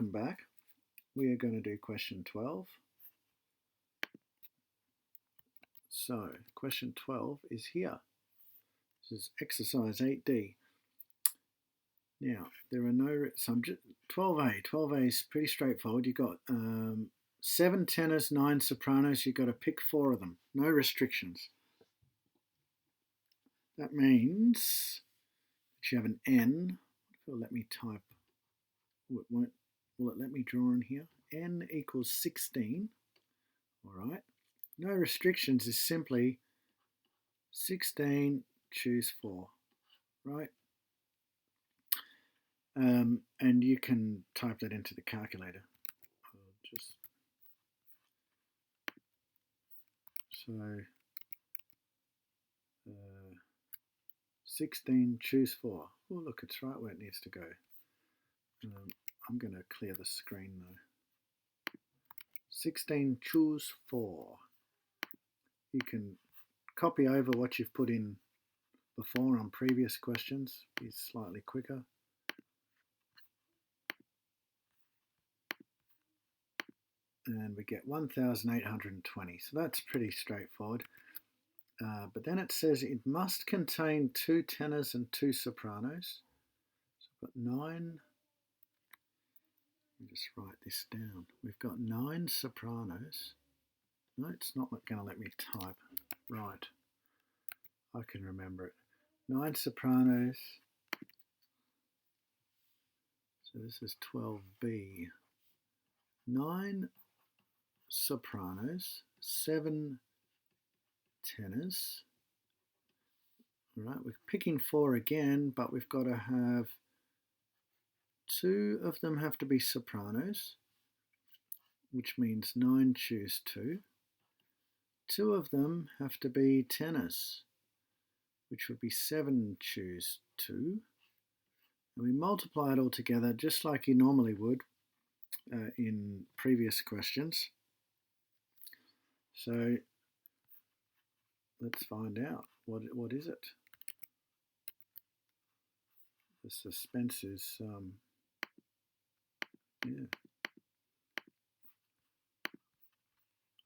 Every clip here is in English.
Welcome back. We are going to do question 12. So question 12 is here. This is exercise 8D. Now, there are no subject. 12A. 12A is pretty straightforward. You've got 7 tenors, 9 sopranos. You've got to pick 4 of them. No restrictions. That means that you have an N. It'll let me type. Oh, it won't. Will it let me draw in here? N equals 16. All right. No restrictions is simply 16, choose 4, right? And you can type that into the calculator. So 16, choose 4. Oh, look, it's right where it needs to go. I'm going to clear the screen though. 16, choose 4. You can copy over what you've put in before on previous questions. Be slightly quicker. And we get 1,820. So that's pretty straightforward. But then it says it must contain 2 tenors and 2 sopranos. So I've got 9. Let me just write this down. We've got 9 sopranos. No, it's not going to let me type. Right. I can remember it. 9 sopranos. So this is 12B. 9 sopranos, 7 tenors. All right, we're picking 4 again, but we've got to have 2 of them have to be sopranos, which means 9 choose 2. 2 of them have to be tenors, which would be 7 choose 2. And we multiply it all together just like you normally would in previous questions. So let's find out. What is it? The suspense is, yeah.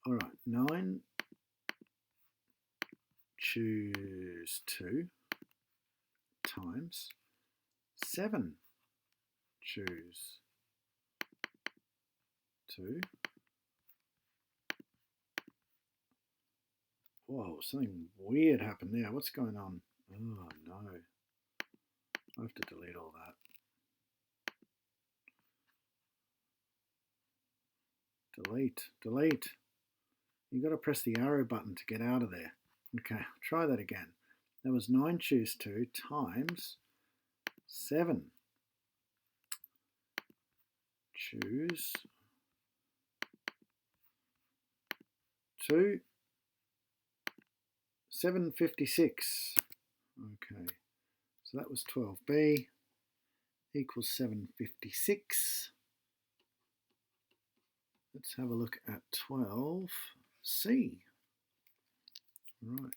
All right, 9 choose 2 times 7 choose 2. Whoa, something weird happened there. What's going on? Oh no. I have to delete all that. Delete. You've got to press the arrow button to get out of there. Okay, try that again. That was 9 choose 2 times 7 choose 2. 756. Okay, so that was 12B equals 756. Let's have a look at 12C. Right.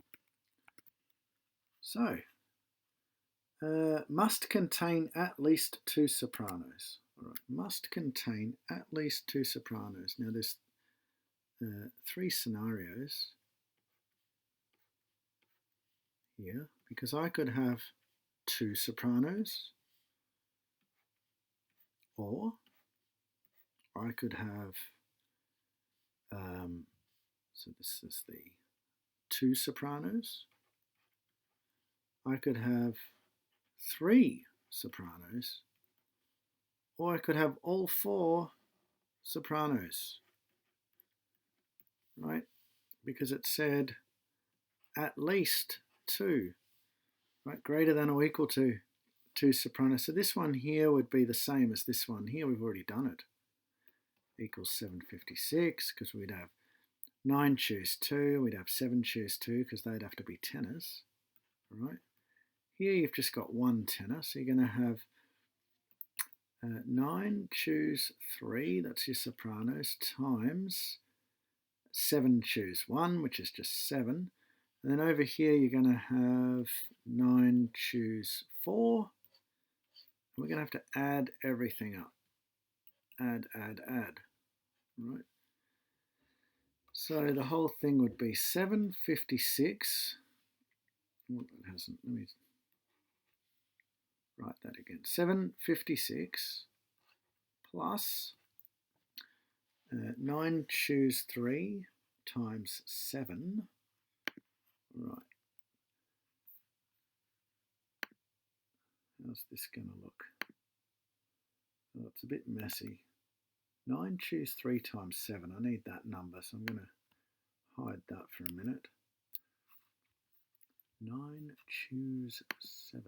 So, must contain at least 2 sopranos. All right, must contain at least 2 sopranos. Now there's 3 scenarios here because I could have 2 sopranos, or I could have, so this is the 2 sopranos. I could have 3 sopranos, or I could have all 4 sopranos, right? Because it said at least 2, right? Greater than or equal to 2 sopranos. So this one here would be the same as this one here. We've already done it. Equals 756 because we'd have 9 choose 2. We'd have 7 choose 2 because they'd have to be tenors, all right? Here you've just got 1 tenor, so you're going to have 9 choose 3, that's your sopranos, times 7 choose 1, which is just 7. And then over here you're going to have 9 choose 4. And we're going to have to add everything up. add, right? So the whole thing would be 756. Well, it hasn't. Let me write that again. 756 plus 9 choose 3 times 7. Right. How's this going to look? Oh, it's a bit messy. 9 choose 3 times 7. I need that number, so I'm going to hide that for a minute. 9 choose 7.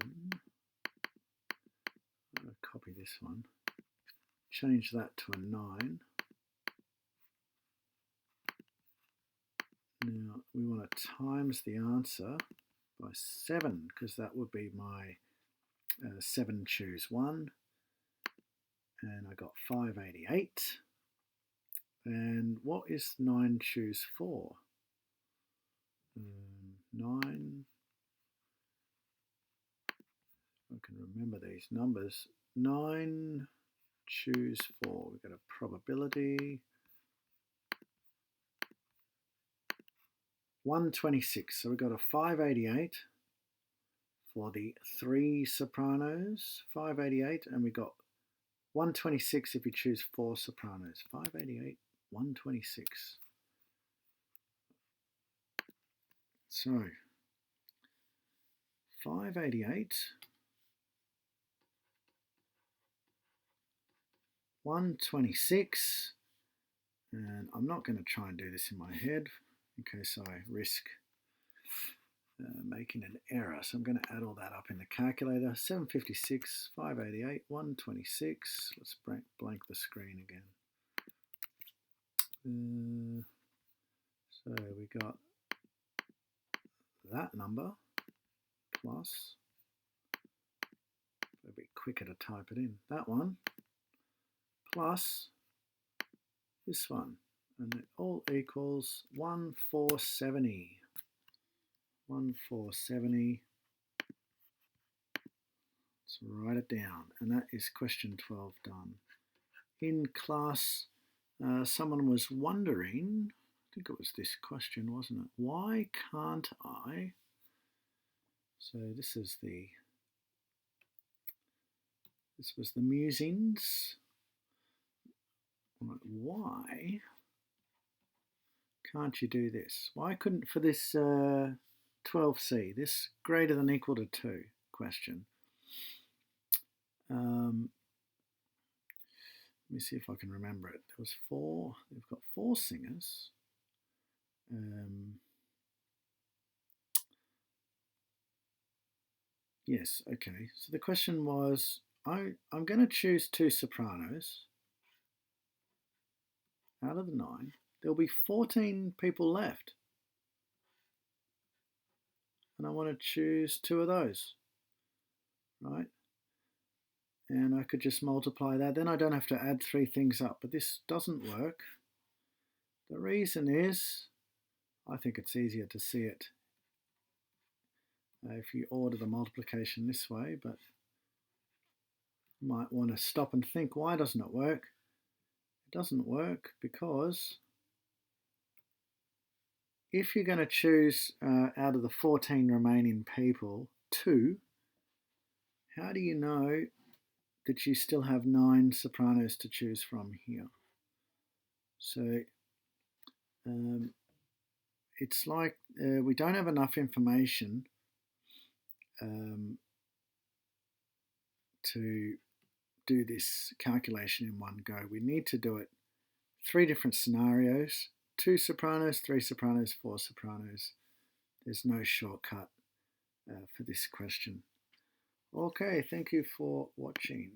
I'm going to copy this one. Change that to a 9. Now we want to times the answer by 7 because that would be my 7 choose 1. And I got 588. And what is 9 choose 4? 9. I can remember these numbers. 9 choose 4. We've got a probability. 126. So we've got a 588 for the 3 sopranos. 588, and we got 126 if you choose 4 sopranos. 588, 126. So 588, 126, and I'm not going to try and do this in my head in case I risk making an error. So I'm going to add all that up in the calculator. 756, 588, 126. Let's blank the screen again. So we got that number plus, it'll be quicker to type it in, that one plus this one, and it all equals 1470. 1470. Let's write it down, and that is question 12 done. In class, someone was wondering, I think it was this question, wasn't it? Why can't I? So this was the musings. Right, why can't you do this? Why couldn't, for this 12C, this greater than equal to 2 question? Let me see if I can remember it. There was 4, they've got 4 singers. Yes, okay. So the question was, I'm going to choose 2 sopranos out of the 9. There'll be 14 people left. And I want to choose 2 of those, right? And I could just multiply that. Then I don't have to add 3 things up, but this doesn't work. The reason is, I think it's easier to see it if you order the multiplication this way, but you might want to stop and think, why doesn't it work? It doesn't work because if you're going to choose out of the 14 remaining people 2, how do you know that you still have 9 sopranos to choose from here? So it's like we don't have enough information to do this calculation in one go. We need to do it 3 different scenarios: 2 sopranos, 3 sopranos, 4 sopranos. There's no shortcut for this question. Okay, thank you for watching.